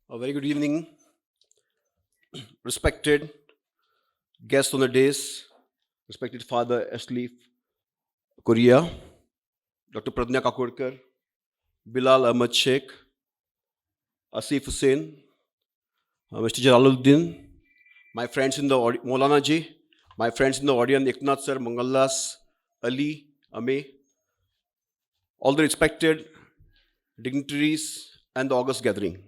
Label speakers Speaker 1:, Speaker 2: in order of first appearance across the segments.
Speaker 1: A very good evening, respected guests on the dais, respected Father Ashley Korea, Dr. Pradnya Kakodkar, Bilal Ahmad Sheikh, Asif Hussain, Mr. Jalaluddin, my friends in the Maulana ji, my friends in the audience, Eknath sir, Mangallas, Ali, Ame, all the respected dignitaries and the august gathering.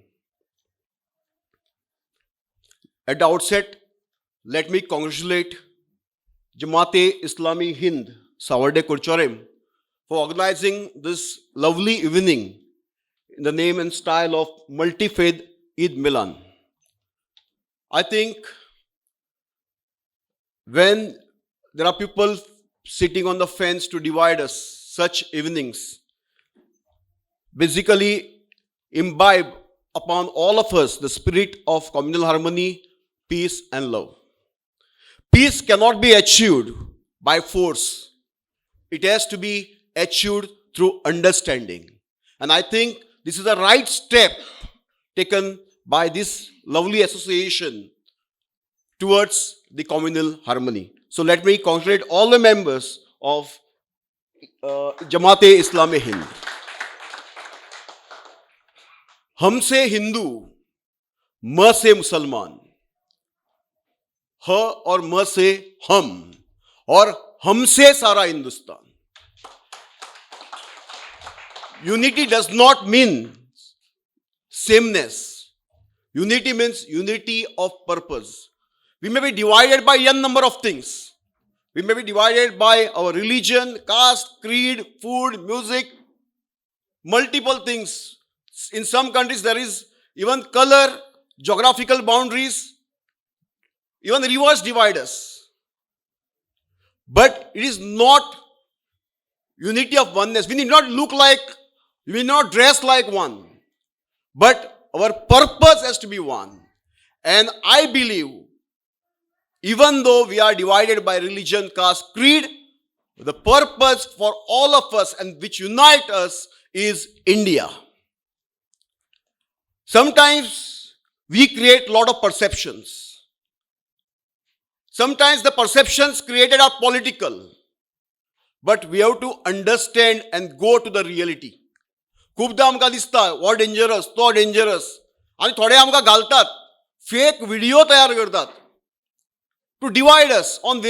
Speaker 1: At the outset, let me congratulate Jamaat-e Islami Hind, Savarde Kurchorem, for organizing this lovely evening in the name and style of multi-faith Eid Milan. I think when there are people sitting on the fence to divide us, such evenings basically imbibe upon all of us the spirit of communal harmony, peace and love. Peace cannot be achieved by force. It has to be achieved through understanding. And I think this is the right step taken by this lovely association towards the communal harmony. So let me congratulate all the members of Jamaat-e Islami Hind. हमसे हिंदू, म से मुसलमान, ह और म से हम, और हमसे सारा Hindustan. Unity does not mean sameness. Unity means unity of purpose. We may be divided by n number of things. We may be divided by our religion, caste, creed, food, music, multiple things. In some countries there is even color, geographical boundaries, even rivers divide us. But it is not unity of oneness. We need not look like, we need not dress like one. But our purpose has to be one. And I believe, even though we are divided by religion, caste, creed, the purpose for all of us and which unite us is India. Sometimes we create a lot of perceptions. Sometimes the perceptions created are political. But we have to understand and go to the reality. खूपदा आमकां दिसता हो dangerous, तो dangerous, आनी थोडे आमकां घालतात, fake video तयार करतात to divide us on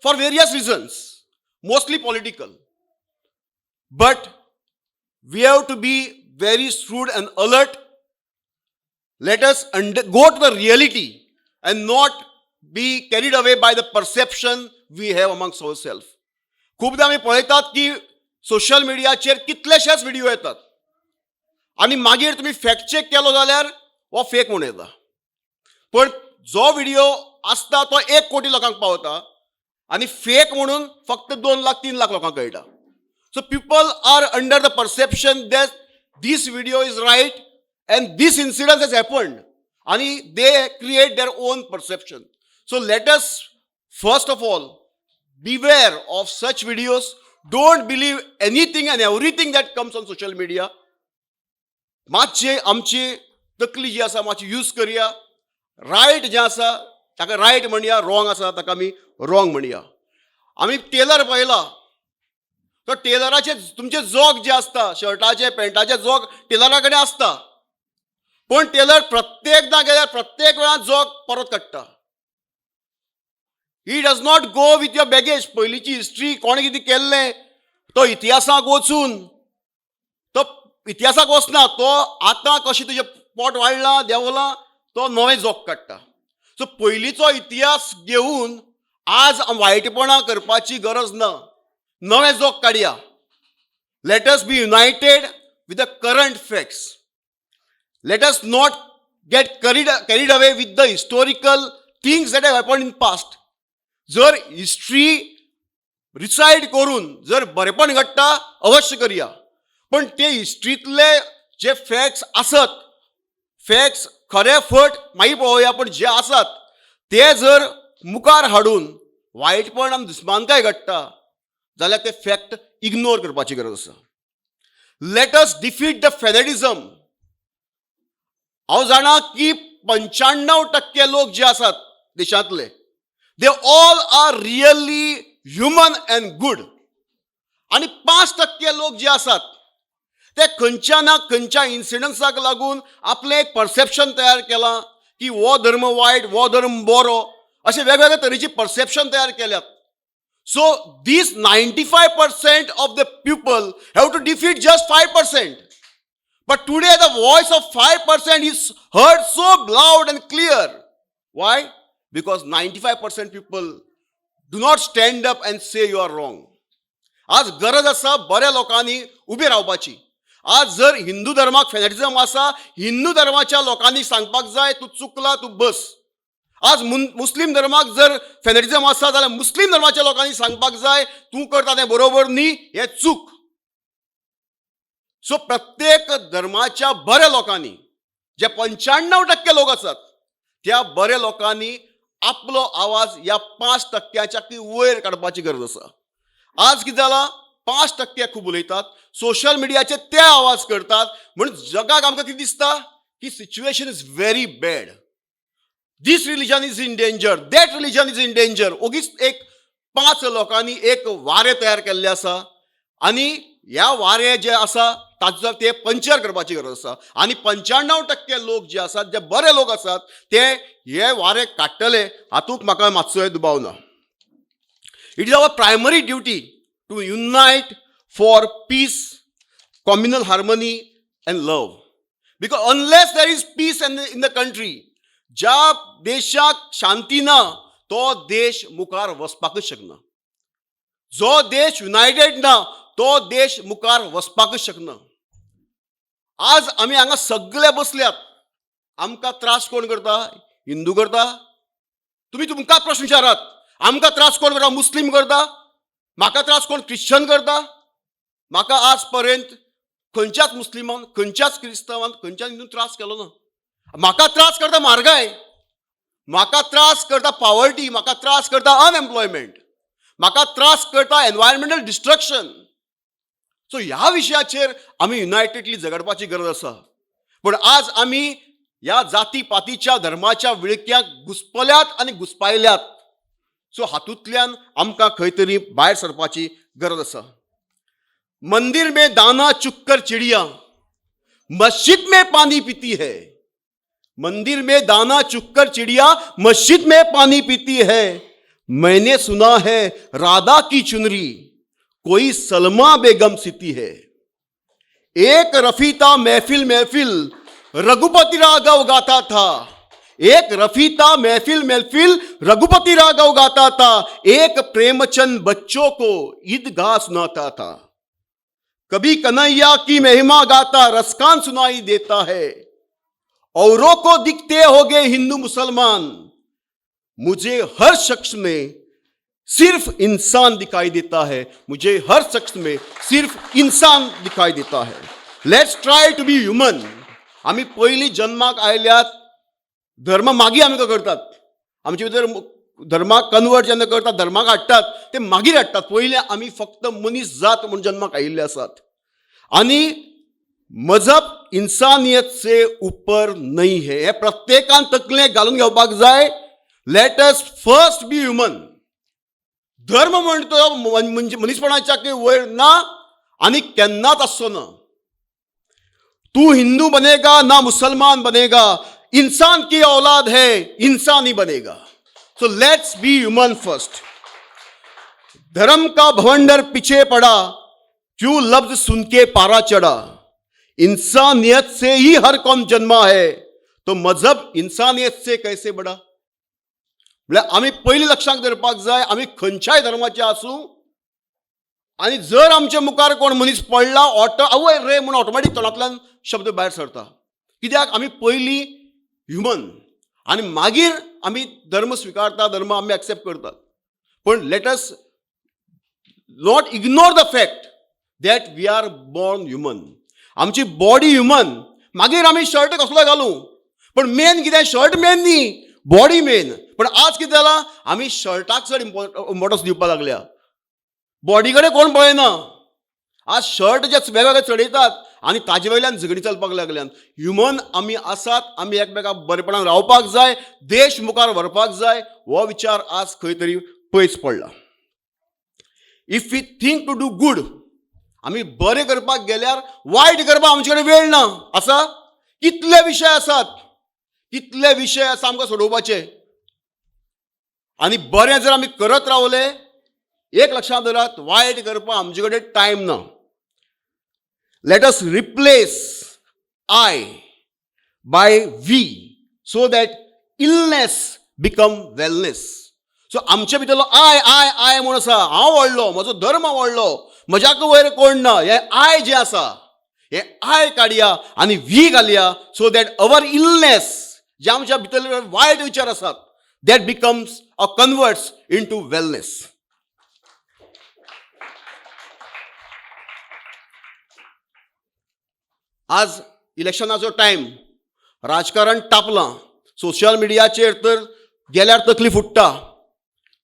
Speaker 1: for various reasons, mostly political. But we have to be very shrewd and alert. Let us go to the reality and not be carried away by the perception we have amongst ourselves. खूपदा आमी पळयतात की social मिडियाचेर कितलेशेच video येतात आणि मागीर तुम्ही फॅक्ट चेक केलो जाल्यार हो फेक म्हणून येता. पण जो व्हिडिओ असता तो 1 कोटी लोकांक पावता आणि फेक म्हणून फक्त 2 लाख 3 लाख लोकांक कळटा. So people are under the perception that this video is right and this incident has happened. And they create their own perception. So let us, first of all, beware of such videos. Don't believe anything and everything that comes on social media. मातशे आमची तकली जी आसा मातशी use करया. Right जें आसा ताका right म्हणया, wrong आसा ताका आमी रॉंग म्हणया. आमी टेलर पळयला, तो टेलराचे तुमचे जोग जे आसता, शर्टाचे पॅन्टाचे जोग टेलरा कडेन आसता. पण टेलर प्रत्येकदा गेल्यार प्रत्येक वेळा जोग परत काडटा. He does not go with your baggage. पयलींची हिस्ट्री कोणे कितें केल्लें तो इतिहासाक वचून, तो इतिहासाक वचना, तो आतां कशें तुजें पोट वाडलां देंवलां तो नवें जोग काडटा. सो पयलींचो इतिहास घेवन आज वायटपणां करपाची गरज ना. नवें जोग काडया. Let us be united with the current facts. Let us not get carried away with the historical things that have happened in past. जर हिस्ट्री रिसाइड करून जर बरेपण घडटा अवश्य करया. पण ते हिस्ट्रीतले जे फॅक्ट्स आसत, फॅक्ट्स खरे फट मागीर पळोवया, पण जे आसात ते जर मुखार हाडून वायटपण आनी दुस्मानकाय घडटा जाल्यार ते फॅक्ट इग्नोर करपाची गरज आसा. Let us defeat the fanaticism. हांव जाणा की 95% लोक जे आसात देशांतले, they all are really human and good. आणि 5% लोक जे आसात ते खंयच्या ना खंयच्या इन्सिडन्साक लागून आपलें एक परसेप्शन तयार केलां की हो धर्म वायट, हो धर्म बरो, अशे वेगवेगळे तरेची परसेप्शन तयार केल्यात. So these 95% of the people have to defeat just 5%. But today the voice of 5% is heard so loud and clear. Why? Because 95% people do not stand up and say you are wrong. आज गरज आसा बऱ्या लोकांनी उबी रावपाची. आज जर हिंदू धर्माक फॅनेटिझम आसा, हिंदू धर्माच्या लोकांनी सांगपाक जाय तूं चुकला, तूं बस. आज मुस्लिम धर्माक जर फॅनेटिझम आसा जाल्यार मुस्लिम धर्माच्या लोकांनी सांगपाक जाय तूं करता तें बरोबर न्ही, हें चूक. सो प्रत्येक धर्माच्या बऱ्या लोकांनी, जे 95% लोक आसात, त्या बऱ्या लोकांनी आपलो आवाज या 5%च्या वयर काडपाची गरज आसा. आज कितें जालां, 5% खूब उलयतात, सोशल मिडियाचेर ते आवाज करतात, म्हणून जगाक आमकां कितें दिसता की situation is very bad. These religion is in danger, that religion is in danger. ओगीच एक 5 लोकांनी एक वारें तयार केल्लें आसा आनी ह्या वारें जे आसा ताचो ते पंचर करपाची गरज आसा. आनी 95% लोक जे आसात, जे बरे लोक आसात, ते हे वारें काडटले हातूंत म्हाका मातसोय दुबाव ना. It is our primary duty to unite for peace, communal harmony and love. Because unless there is peace in the country, ज्या देशाक शांती ना तो देश मुखार वचपाकच शकना. जो देश युनायटेड ना तो देश मुखार वचपाकच शकना. आज आमी हांगा सगळे बसल्यात, आमकां त्रास कोण करता? हिंदू करता? तुमी तुमकां प्रश्न विचारात, आमकां त्रास कोण करता? मुस्लीम करता? म्हाका त्रास कोण क्रिश्चन करता? म्हाका आज पर्यंत खंयच्याच मुस्लिमान, खंयच्याच क्रिस्तावान, खंयच्याच हिंदून त्रास केलो ना. म्हाका त्रास करता म्हारगाय, म्हाका त्रास करता पॉवर्टी, म्हाका त्रास करता अनएम्प्लॉयमेंट, म्हाका त्रास करता एनवायरमेंटल डिस्ट्रक्शन. सो ह्या विशयाचेर आमी युनायटेडली झगडपाची गरज आसा. पूण आज आमी ह्या जाती पातीच्या धर्माच्या विळख्याक घुसपल्यात आनी घुसपायल्यात. सो हातूंतल्यान आमकां खंय तरी भायर सरपाची गरज आसा. मंदिर में दाना चुक्कर चिड़िया, मस्जिद में पानी पीती है. मंदिर में दाना चुक्कर चिड़िया मस्जिद में पानी पीती है. मैंने सुना है राधा की चुनरी कोई सलमा बेगम सीती है. एक रफीता महफिल महफिल रघुपति राघव गाता था. एक रफीता महफिल महफिल रघुपति राघव गाता था. एक प्रेमचंद बच्चों को ईदगाह सुनाता था. कभी कन्हैया की महिमा गाता रसखान सुनाई देता है. औरों को दिखते होगे हिंदू मुसलमान, मुझे हर शख्स में सिर्फ इंसान दिखाई देता है. मुझे हर शख्स में सिर्फ इंसान दिखाई देता है. Let's try to be human. आम्ही पयलीं जन्माक आयल्यात, धर्म मागीर आमी करतात. आमचे भितर धर्माक कन्वर्ट जेन्ना करतात, धर्माक हाडटात, ते मागीर हाडटात. पयलीं आमी फक्त मनीस जात म्हणून जन्माक आयिल्ले आसात. आनी मजहब इंसानियत से ऊपर नहीं है, हे प्रत्येकान तकलें घालून घेवपाक जाय. लेट अस फर्स्ट बी ह्युमन. धर्म म्हणतो म्हणजे मनीसपणाच्या वयर ना आणि केन्नाच आसचो ना. तू हिंदू बनेगा ना मुसलमान बनेगा, इंसान की औलाद है, इंसान ही बनेगा. So let's be human first. धर्म का भवंडर पीछे पड़ा, क्यों लफ्ज सुन के पारा चढ़ा. इंसानियत से ही हर कौम जन्मा है, तो मजहब इंसानियत से कैसे बड़ा. म्हणजे आम्ही पयलीं लक्षात धरपाक जाय, आम्ही खंयच्याय धर्माचे आसूं, आनी जर आमच्या मुखार कोण मनीस पडला, आवय रे म्हणून ऑटोमॅटीक तोंडांतल्यान शब्द भायर सरता. कित्याक आमी पयलीं ह्युमन आनी मागीर आमी धर्म स्विकारता, धर्म आमी एक्सेप्ट करतात. पण let us not ignore the fact that we are born human. आमची बॉडी ह्युमन, मागीर आमी शर्ट कसलो घालूं, पण मेन कितें, शर्ट मेन न्ही, बॉडी मेन. पण आज कितें जालां, आमी शर्टाक चड इम्पॉर्टन्स दिवपाक लागल्या, बॉडी कडेन कोण पळयना. आज शर्ट जे वेगवेगळे चडयतात आनी ताजे वयल्यान झगडी चलपाक लागल्यान. ह्युमन आमी आसात, आमी एकमेकाक बरेपणान रावपाक जाय, देश मुखार व्हरपाक जाय, हो विचार आज खंय तरी पयस पडला. If we think to do good, आमी बरें करपाक गेल्यार वायट करपाक आमचे कडेन वेळ ना. आसा कितले विशय आसात, कितले विशय आसा आमकां सोडोवपाचे. आनी बरें जर आमी करत रावले, एक लक्षात दवरात, वायट करपाक आमचे कडेन टायम ना. Let us replace I by we so that illness become wellness. So आमच्या भितरलो आय आय आय म्हूण आसा, हांव व्हडलो, म्हजो धर्म व्हडलो, म्हज्याक वयर कोण ना, हे आय जे आसा हे आय काडया आनी वी घालया. सो दॅट अवर इलनेस, जे आमच्या भितर वायट विचार आसात, that becomes or converts into wellness. आज इलेक्शनाचो टायम, राजकारण तापलां, सोशल मिडियाचेर तर गेल्यार तकली फुट्टा,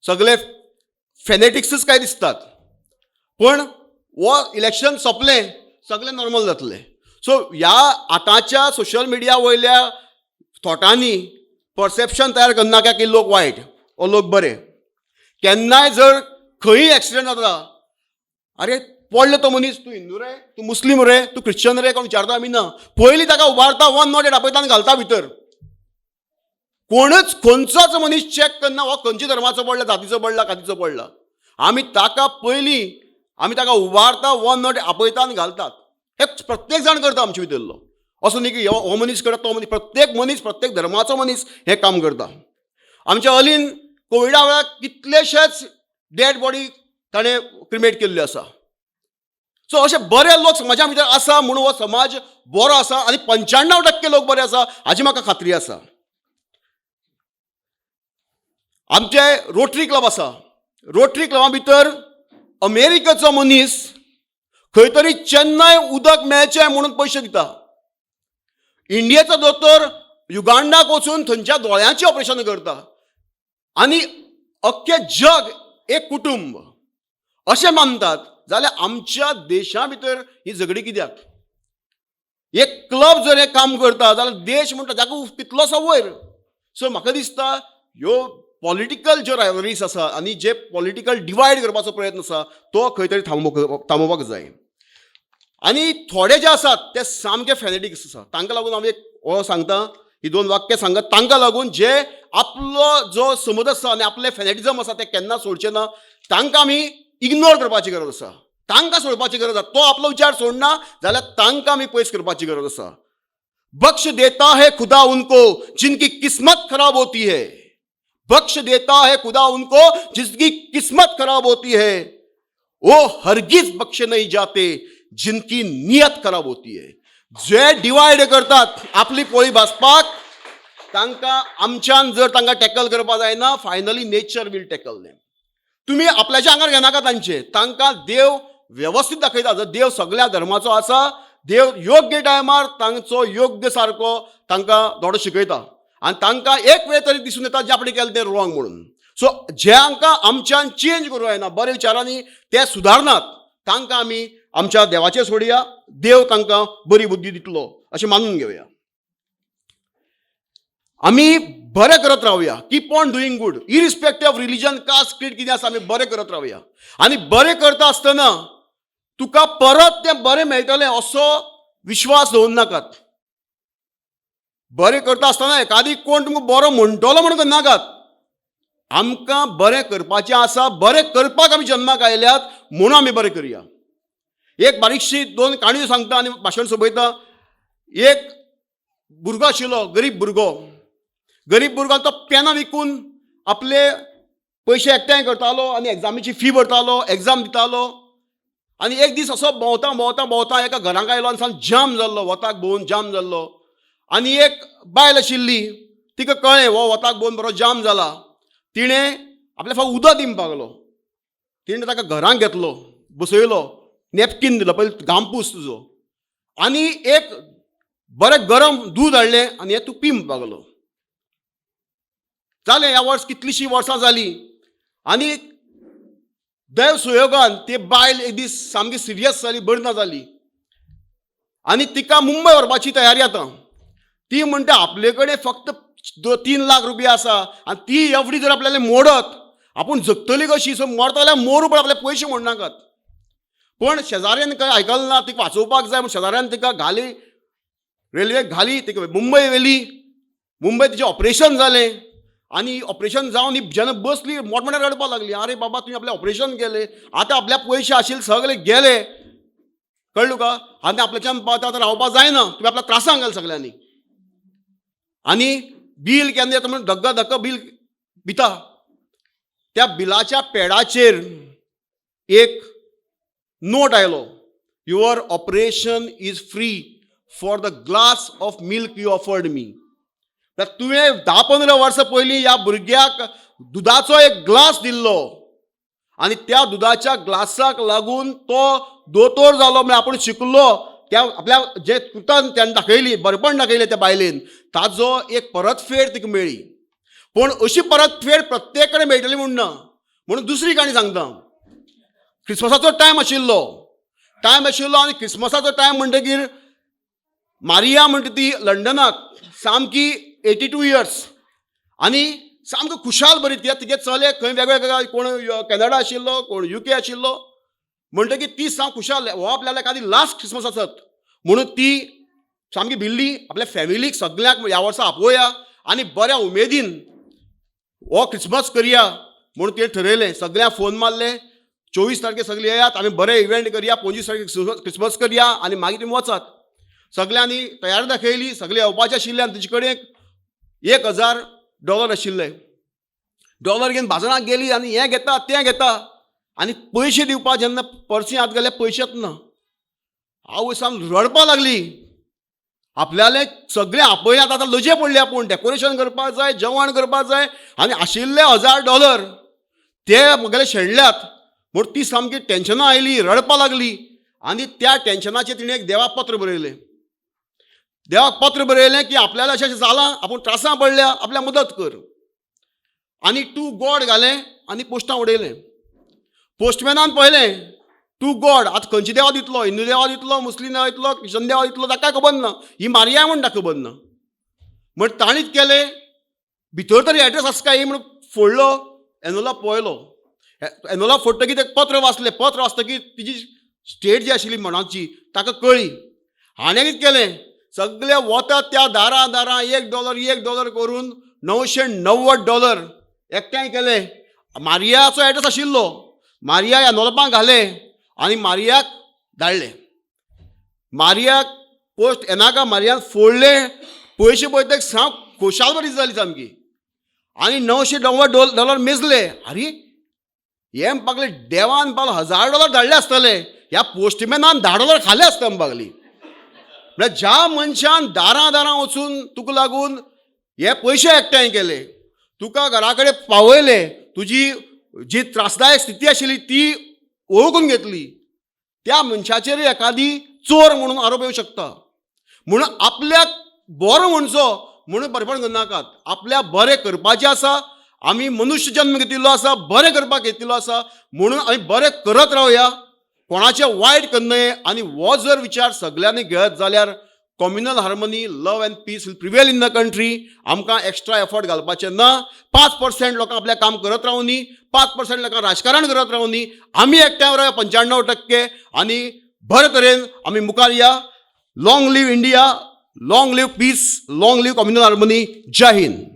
Speaker 1: सगळे फेनेटिक्सच काय दिसतात. पण हो इलेक्शन सोंपलें, सगळें नॉर्मल जातलें. सो ह्या आतांच्या सोशल मिडिया वयल्या थॉटांनी परसेप्शन तयार करनाका की लोक वायट ओ लोक बरे. केन्नाय जर खंयी एक्सिडेंट जाता, अरे पडलो तो मनीस, तूं हिंदू रे, तूं मुस्लीम रे, तूं क्रिश्चन रे, कोण विचारता आमी ना. पयलीं ताका उबारता, 108 आपयता आनी घालता भितर. कोणूच खंयचोच मनीस चॅक करना हो खंयच्या धर्माचो पडला, जातीचो पडला, कातीचो पडला. आमी ताका पयलीं आमी ताका उबारता, 108 आपयता आनी घालतात. हे प्रत्येक जाण करता आमचे भितरलो. असो न्ही की हो मनीस करता तो मनीस, प्रत्येक मनीस, प्रत्येक धर्माचो मनीस हें काम करता. आमच्या हलीन कोविडा वेळार कितलेशेच डेड बॉडी ताणें क्रिमेट केल्ल्यो आसा. सो अशे बरे लोक समाजा भितर आसा म्हणून हो समाज बरो आसा आनी 95% लोक बरे आसा हाची म्हाका खात्री आसा. आमचे रोटरी क्लब आसा, रोटरी क्लबा भितर अमेरिकेचो मनीस खंय तरी चेन्नय उदक मेळचें म्हणून पयशे दिता. इंडियेचो दोतोर युगांडाक वचून थंयच्या दोळ्यांची ऑपरेशन करता. आनी अख्खें जग एक कुटुंब अशें मानतात. जाल्यार आमच्या देशा भितर ही झगडी कित्याक? एक क्लब जर हें काम करता जाल्यार देश म्हणटा जाका कितलोसो वयर. सो म्हाका दिसता ह्यो पॉलिटिकल ज्यो रायवलरीज आसा आनी जे पॉलिटिकल डिवायड करपाचो प्रयत्न आसा तो खंय तरी थांबोवपाक जाय. आनी थोडे जे आसात ते सामके फेनेटिक्स आसा. तांकां लागून हांव एक हो सांगता, ही 2 वाक्यां सांगत, तांकां लागून जे आपलो जो समज आसा आनी आपले फेनेटिझम आसा ते केन्ना सोडचे ना, तांकां आमी इग्नोर करपाची गरज आसा. तांकां सोडपाची गरज आसा. तो आपलो विचार सोडना जाल्यार तांकां आमी पयस करपाची गरज आसा. बख्श देता है खुदा उनको जिनकी किस्मत खराब होती है. बख्श देता है खुदा उनको जिनकी किस्मत खराब होती है. वो हरगिज बख्शे नहीं जाते जिनकी नियत खराब होती है. जे डिवायड करतात आपली पोळी भाजपाक, तांकां आमच्यान जर तांकां टॅकल करपाक जायना, finally nature will tackle them. तुमी आपल्याच्या आंगार घेनाका तांचे. तांकां देव व्यवस्थीत दाखयता. जर देव सगळ्या धर्माचो आसा, देव योग्य टायमार तांचो योग्य सारको तांकां धडो शिकयता आनी तांकां एक वेळ तरी दिसून येता जे आपण केलें तें रॉंग म्हणून. सो ज्यांकां आमच्यान चेंज करूं जायना, बरे विचारांनी ते सुदारनात, तांकां आमी आमच्या देवाचेर सोडया. देव तांकां बरी बुद्धी दितलो अशें मानून घेवया. आमी बरें करत रावया. Keep on doing good, irrespective of religion, caste, creed कितें आसा, आमी बरें करत रावया. आनी बरें करता आसतना तुका परत तें बरें मेळटलें असो विश्वास दवरनाकात. बरें करता आसतना एकादी कोण तुमकां बरो म्हणटलो म्हणून करनाकात. आमकां बरें करपाचें आसा, बरें करपाक आमी जन्माक आयल्यात म्हणून आमी बरें करया. एक बारीकशी 2 काणयो सांगता आनी भाशण सोंपयता. एक भुरगो आशिल्लो, गरीब भुरगो तो पेनां विकून आपले पयशे एकठांय करतालो आनी एग्जामीची फी भरतालो, एग्जाम दितालो. आनी एक दीस असो भोंवता एका घरांक आयलो आनी सामको जाम जाल्लो, वताक भोंवन जाम जाल्लो. आनी एक बायल आशिल्ली, तिका कळ्ळें हो वताक भोंवन बरो जाम जाला. तिणें आपल्या फावट उदक दिवपाक लागलो. तिणें ताका घरांत घेतलो, बसयलो, नॅपकीन दिलो, पयलीं घाम पूस तुजो, आनी एक बरें गरम दूद हाडलें आनी हें तूं पी म्हणपाक लागलो. जालें, ह्या कितलींशीं वर्सां जालीं. आनी दैव सुयोगान ती बायल एक दीस सामकी सिरियस जाली, बरी ना जाली. आनी तिका मुंबय व्हरपाची तयारी आतां. ती म्हणटा आपले कडेन फक्त 3 लाख रुपया आसा आनी ती एफडी जर आपल्याला मोडत आपूण जगतली कशी. सो मरता जाल्यार मोरू पण आपले पयशे मोडनाकात. पण शेजाऱ्यान काय आयकलें ना, तिका वाचोवपाक जाय म्हूण शेजाऱ्यान तिका घाली, रेल्वेक घाली, तिका मुंबय व्हेली. मुंबय तिचें ऑपरेशन जालें आनी ऑपरेशन जावन जेन्ना बसली मोठमोठ्यान रडपाक लागली. अरे बाबा तुवें आपलें ऑपरेशन केलें, आतां आपल्या पयशे आशिल्ले सगळे गेले, कळ्ळें तुका. आनी आपल्याच्यान आतां रावपाक जायना, तुवें आपल्या त्रासांक घाल सगळ्यांनी. आनी बील केन्ना येता म्हणून धक्का धक्का बील भिता. त्या बिलाच्या पॅडाचेर एक नोट आयलो, your operation is free for the glass of milk you offered me. तुवें 10-15 वर्सां पयलीं ह्या भुरग्याक दुदाचो एक ग्लास दिल्लो आनी त्या दुदाच्या ग्लासाक लागून तो दोतोर जालो. म्हणजे आपूण शिकलो, त्या आपल्या जे कृतान त्यान दाखयली, बरेपण दाखयलें त्या बायलेन, ताजो एक परतफेड तिका मेळ्ळी. पूण अशी परतफेड प्रत्येक कडेन मेळटली म्हूण ना. म्हणून दुसरी काणी सांगता. क्रिसमसाचो टायम आशिल्लो आनी क्रिसमसाचो टायम म्हणटकीर मारिया म्हणटा ती लंडनाक सामकी 82 इयर्स आनी सामको खुशाल बरी. तिगे चले खंय वेगवेगळे, कोण कॅनडा आशिल्लो, कोण UK आशिल्लो. म्हणटकीर ती साम खुशाल, हो आपल्याला एखादी लास्ट क्रिसमस आसत म्हणून ती सामकी भिल्ली. आपल्या फॅमिलीक सगळ्यांक ह्या वर्सा आपोवया आनी बऱ्या उमेदीन हो क्रिसमस करया म्हणून तें ठरयलें. सगळ्यांक फोन मारले, 24 तारखेक सगळे येयात, आमी बरे इव्हेंट करया, 25 तारखेक क्रिसमस करया आनी मागीर तुमी वचात. सगळ्यांनी तयारी दाखयली, सगळे येवपाचे आशिल्ले आनी तिचे कडेन $1,000 आशिल्ले. डॉलर घेवन बाजारात गेली आनी हें घेता तें घेता आनी पयशे दिवपाक जेन्ना पर्सी हात घाले पयशेच ना. आवय साम रडपाक लागली. आपल्याले सगळे आपयल्यात, आतां लजे पडले, आपूण डेकोरेशन करपाक जाय, जेवण करपाक जाय आनी आशिल्ले $1,000 ते म्हगेले शेणल्यात म्हूण ती सामकी टेन्शनां आयली, रडपाक लागली. आनी त्या टेन्शनाचेर तिणें एक देवाक पत्र बरयलें. देवाक पत्र बरयलें की आपल्याला अशें अशें जालां, आपूण त्रासां पडल्या, आपल्याक मदत कर. आनी टू गॉड घालें आनी पोस्टां उडयलें. पोस्टमॅनान पळयलें टू गॉड, आतां खंयची देवा दितलो, हिंदू देवा दितलो, मुस्लीम देवा दितलो, ख्रिश्चन देवा दितलो, ताका खबर ना. ही मारिया म्हूण ताका खबर ना. म्हण ताणीच केलें, भितर तरी एड्रेस आसा काय म्हूण फोडलो, एनवलॉप पळयलो. एनवलॉप फोडटकीर एक पत्र वाचलें. पत्र वाचतकीर तिची स्टेट जी आशिल्ली मनाची ताका कळ्ळी. हाणें कितें केलें, सगळे वतात त्या दारां $1 करून $990 एकठांय केले. मारियाचो एड्रेस आशिल्लो, मारिया ह्या एनवलॉपांत घालें आनी मारियाक धाडलें. मारियाक पोस्ट येनाका मारियान फोडलें. पयशे पळयतकीर साम खोशाल बरी जाली सामकी. आनी $990 मेजले. अरे हें म्हणपाक देवान पावलो $1,000 धाडले आसतले, ह्या पोस्टमॅनान $10 खाले आसता म्हणपाकली. म्हळ्यार ज्या मनशान दारां वचून तुका लागून हे पयशे एकठांय केले, तुका घरा कडेन पावयले, तुजी जी त्रासदायक स्थिती आशिल्ली ती वळखून घेतली, त्या मनशाचेर एखादी चोर म्हणून आरोप येवं शकता. म्हणून आपल्याक बरो म्हणचो म्हणून बरेपण करनाकात. आपल्याक बरें करपाचें आसा, आमी मनुश्य जन्म घेतिल्लो आसा, बरें करपाक येतिल्लो आसा म्हणून आमी बरें करत रावया, कोणाचें वायट करनये. आनी हो जर विचार सगळ्यांनी घेत जाल्यार communal harmony, love and peace will prevail in the country. आमकां एक्स्ट्रा एफर्ट घालपाचें ना. 5% लोकां आपलें काम करत रावनी, 5% लोकां राजकारण करत रावनी, आमी एकठांय रावया 95% आनी बरे तरेन आमी मुखार या. Long live India, long live peace, long live communal harmony. Jai Hind.